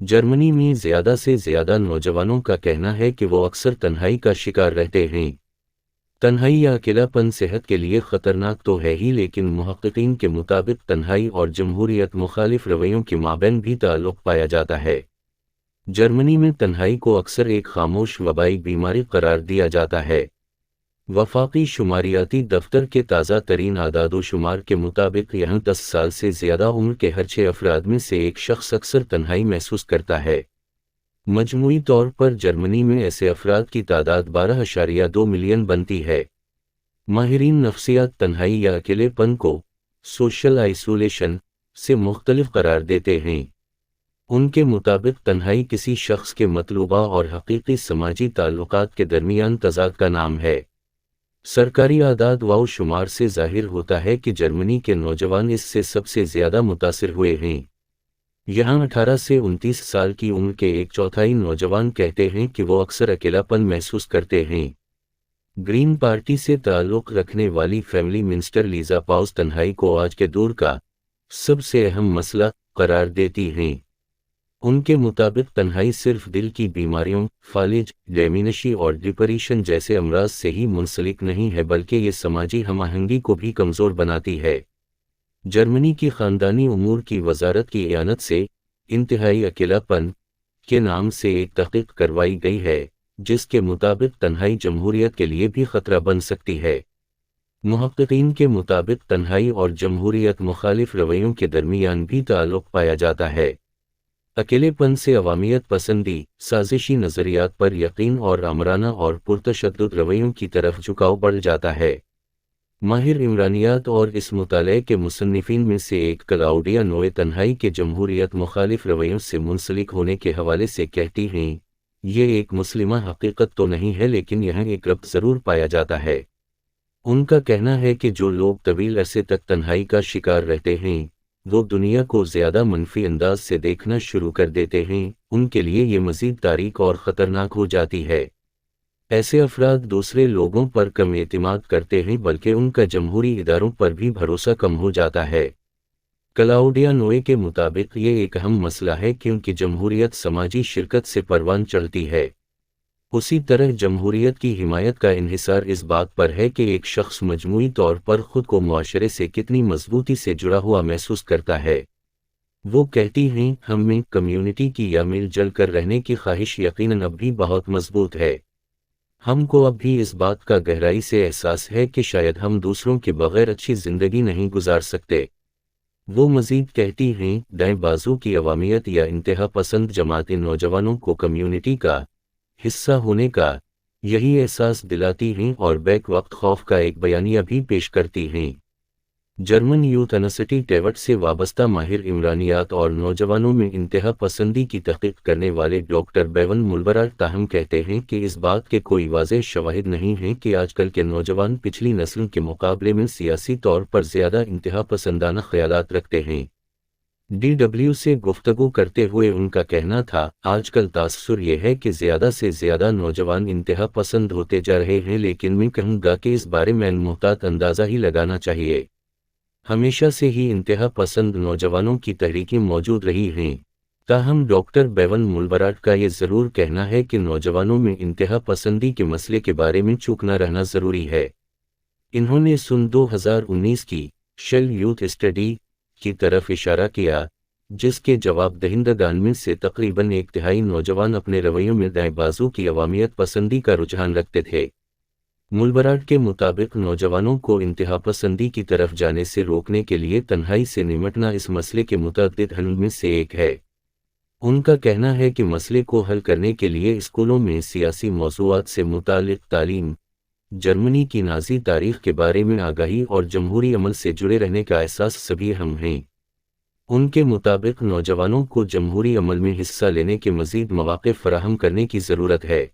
Germany में ज़्यादा से ज़्यादा नौजवानों का कहना है कि वो अक्सर तन्हाई का शिकार रहते हैं। तन्हाई या अकेलापन सेहत के लिए ख़तरनाक तो है ही, लेकिन मुहक्किकीन के मुताबिक तन्हाई और जमहूरियत मुखालिफ रवैयों के माबैन भी ताल्लुक़ पाया जाता है। जर्मनी में तन्हाई को अक्सर एक खामोश वबाई बीमारी करार दिया जाता है। वफाकी शुमारियाती दफ्तर के ताज़ा तरीन आदादोशुमार के मुताबिक यहाँ 10 साल से ज़्यादा उम्र के हर 6 अफराद में से एक शख्स अक्सर तन्हाई महसूस करता है। मजमूई तौर पर जर्मनी में ऐसे अफराद की तादाद 12.2 मिलियन बनती है। माहिरीन नफ्सियात तन्हाई या अकेलेपन को सोशल आइसोलेशन से मुख्तलिफ करार देते हैं। उनके मुताबिक तन्हाई किसी शख्स के मतलूबा और हकीकी समाजी ताल्लुकात के दरमियान तज़ाद का नाम है। सरकारी आदाद व शुमार से ज़ाहिर होता है कि जर्मनी के नौजवान इससे सबसे ज़्यादा मुतासिर हुए हैं। यहाँ 18 से 29 साल की उम्र के एक चौथाई नौजवान कहते हैं कि वो अक्सर अकेलापन महसूस करते हैं। ग्रीन पार्टी से ताल्लुक़ रखने वाली फैमिली मिनिस्टर लीज़ा पाउस तन्हाई को आज के दौर का सबसे अहम मसला करार देती हैं। उनके मुताबिक तन्हाई सिर्फ दिल की बीमारियों, फालिज, डेमिनेशी और डिप्रेशन जैसे अमराज से ही मुंसलिक नहीं है, बल्कि ये समाजी हमाहंगी को भी कमज़ोर बनाती है। जर्मनी की ख़ानदानी उमूर की वजारत की इयानत से इंतहाई अकेलापन के नाम से एक तहक़ीक़ करवाई गई है, जिसके मुताबिक तन्हाई जमहूरियत के लिए भी ख़तरा बन सकती है। मुहक्किकीन के मुताबिक तन्हाई और जमहूरियत मुखालिफ रवैयों के दरमियान भी ताल्लुक़ पाया जाता है। अकेलेपन से अवामियत पसंदी, साजिशी नज़रियात पर यकीन और आमराना और पुरतशद्दुद रवैयों की तरफ झुकाव बढ़ जाता है। माहिर इमरानियात और इस मुताले के मुसन्निफीन में से एक क्लाउडिया नोए तन्हाई के जमहूरियत मुखालिफ रवैयों से मुंसलिक होने के हवाले से कहती हैं, ये एक मुस्लिमा हकीकत तो नहीं है, लेकिन यह एक रब्त ज़रूर पाया जाता है। उनका कहना है कि जो लोग तवील अरसे तक तन्हाई का शिकार रहते हैं, वो दुनिया को ज़्यादा मनफी अंदाज से देखना शुरू कर देते हैं। उनके लिए ये मज़ीद तारीक और ख़तरनाक हो जाती है। ऐसे अफराद दूसरे लोगों पर कम एतमाद करते हैं, बल्कि उनका जमहूरी इदारों पर भी भरोसा कम हो जाता है। क्लाउडिया नोए के मुताबिक ये एक अहम मसला है, क्योंकि जमहूरियत समाजी शिरकत से परवान चढ़ती है। उसी तरह जमहूरियत की हिमायत का इन्हिसार इस बात पर है कि एक शख्स मजमूई तौर पर ख़ुद को मुआशरे से कितनी मजबूती से जुड़ा हुआ महसूस करता है। वो कहती हैं, हम में कम्युनिटी की या मिल जल कर रहने की ख्वाहिश यकीनन अब भी बहुत मजबूत है। हमको अब भी इस बात का गहराई से एहसास है कि शायद हम दूसरों के बग़ैर अच्छी ज़िंदगी नहीं गुजार सकते। वो मज़ीद कहती हैं, दाएं बाजू की अवामियत या इंतहा पसंद जमातें नौजवानों को कम्युनिटी का हिस्सा होने का यही एहसास दिलाती हैं और बैक वक्त खौफ का एक बयानिया भी पेश करती हैं। जर्मन यूथ इनिशिएटिव से वाबस्ता माहिर इमरानियात और नौजवानों में इंतहा पसंदी की तहक़ीक़ करने वाले डॉक्टर बेवन मुलबराट ताहम कहते हैं कि इस बात के कोई वाज़ेह शवाहिद नहीं हैं कि आजकल के नौजवान पिछली नस्ल के मुकाबले में सियासी तौर पर ज़्यादा इंतहा पसंदाना ख़यालात रखते हैं। DW से गुफ्तगू करते हुए उनका कहना था, आजकल तासुर यह है कि ज़्यादा से ज़्यादा नौजवान इंतहा पसंद होते जा रहे हैं, लेकिन मैं कहूँगा कि इस बारे में मुहतात अंदाज़ा ही लगाना चाहिए। हमेशा से ही इंतहा पसंद नौजवानों की तहरीकें मौजूद रही हैं। ताहम डॉक्टर बेवन मुलबराट का ये ज़रूर कहना है कि नौजवानों में इंतहा पसंदी के मसले के बारे में चूक न रहना ज़रूरी है। इन्होंने सन 2019 की शेल यूथ स्टडी की तरफ इशारा किया, जिसके जवाब दहिंदगान में से तकरीबन 1/3 नौजवान अपने रवैयों में दाएं बाजू की अवामियत पसंदी का रुझान रखते थे। मुलबराट के मुताबिक नौजवानों को इंतहा पसंदी की तरफ जाने से रोकने के लिए तन्हाई से निमटना इस मसले के मुतअद्दिद हल में से एक है। उनका कहना है कि मसले को हल करने के लिए स्कूलों में सियासी मौज़ूआत से मुताल्लिक़ तालीम, जर्मनी की नाज़ी तारीख़ के बारे में आगाही और जमहूरी अमल से जुड़े रहने का एहसास सभी अहम हैं। उनके मुताबिक नौजवानों को जमहूरी अमल में हिस्सा लेने के मज़ीद मौक़े फ़राहम करने की ज़रूरत है।